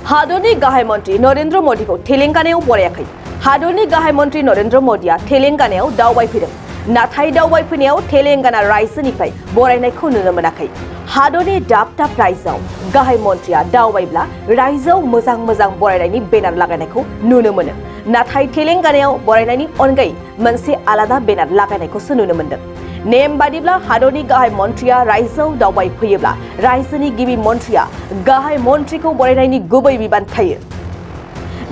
हादरनि गाहाय मन्त्रि नरेन्द्र मदिखौ तेलेंगानायाव बरायाखै। हादरनि गाहाय मन्त्रि नरेन्द्र मदिया तेलेंगानायाव दावबायफैदों। नाथाय दावबायफैनायाव तेलेंगाना रायजोनिफ्राय बरायनायखौ नुनो मोनाखै। हादरनि दाब दाब रायजोआव गाहाय मन्त्रिया दावबायब्ला रायजोआव मोजां बरायनायनि बेनार लागायनायखौ नुनो मोनो। नाथाय तेलेंगानायाव बरायनायनि अनगायै मोनसे आलादा बेनार लागायनायखौसो नुनो मोनदों। नेम बादिब्ला हादरनि गाहाय मन्त्रिया रायजोआव दावबायफैयोब्ला रायजोनि गिबि मन्त्रिया गाहाय मन्त्रिखौ बरायनायनि गुबै बिबान थायो।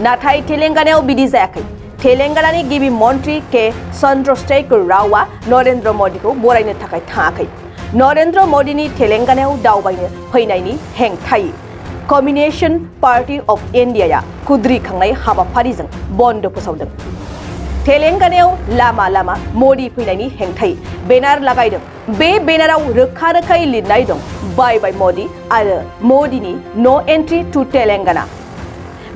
नाथाय तेलेंगानायाव बिदि जायाखै। तेलेंगानानि गिबि मन्त्रि के चन्द्रशेखर रावआ नरेन्द्र मदिखौ बरायनो थाखाय थाङाखै। नरेन्द्र मदिनि तेलेंगानायाव दावबायनो फैनायनि हेंथायै कम्युनिस्ट पार्टी अफ इन्डियाया खुद्रिखांनाय हाबाफारिजों बन्द फोसावदों। तेलेंगानायाव लामा लामा मदि फैनायनि हेंथायै बेनार लागायदों। बे बेनाराव रोखा-रोखायै लिरनाय दं बाय बाय मदि आरो मदिनि नो एन्ट्रि टु तेलेंगाना।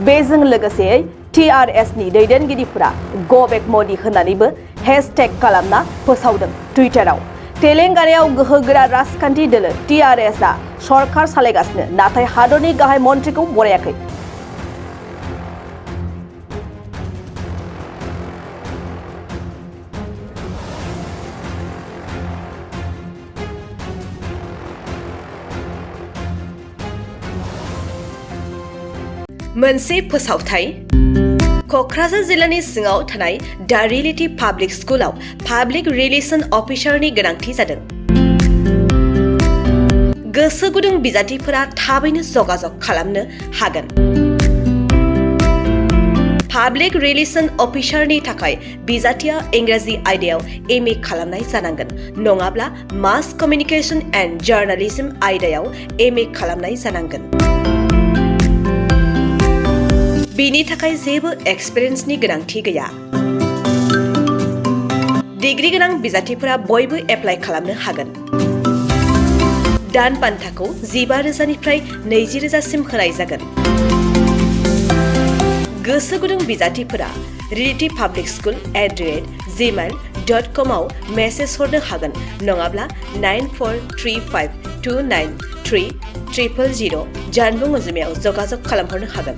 बेजों लोगोसे TRS नि दैदेनगिरिफोरा गो बेक मदि होननानैबो हेशटेग खालामना फोसावदों टुइटाराव। तेलेंगानायाव गोहोगोरा राजखान्थि दोलो TRS आ सरकार सालायगासिनो, नाथाय हादरनि गाहाय मन्त्रिखौ बरायाखै। मोनसे फोसावथाय क'क्राझार जिल्लानि सिङाव थानाय दा रियेलिटी पाब्लिक स्कुलाव पाब्लिक रिलेशन अफिसारनि गोनांथि जादों। गोसो गुदुं बिजाथिफोरा थाबैनो जगाजग खालामनो हागोन। पाब्लिक रिलेशन अफिसारनि थाखाय बिजाथिया इंराजि आयदायाव MA खालामनाय जानांगोन, नङाब्ला मास कमिउनिकेशन एन्ड जार्नालिज्म आयदायाव MA खालामनाय जानांगोन। बिनि थाखाय जेबो एक्सपिरियेन्सनि गोनांथि गैया। डिग्री गोनां बिजाथिफोरा बयबो एप्लाइ खालामनो हागोन। दान बान्थाखौ 15,000 निफ्राय 20,000सिम होनाय जागोन। गोसो गुदुं बिजाथिफोरा realitypublicschool@gmail.com आव मेसेज हरनो हागोन, नङाब्ला 9435293000 जानबुं अनजिमायाव जगाजग खालामहरनो हागोन।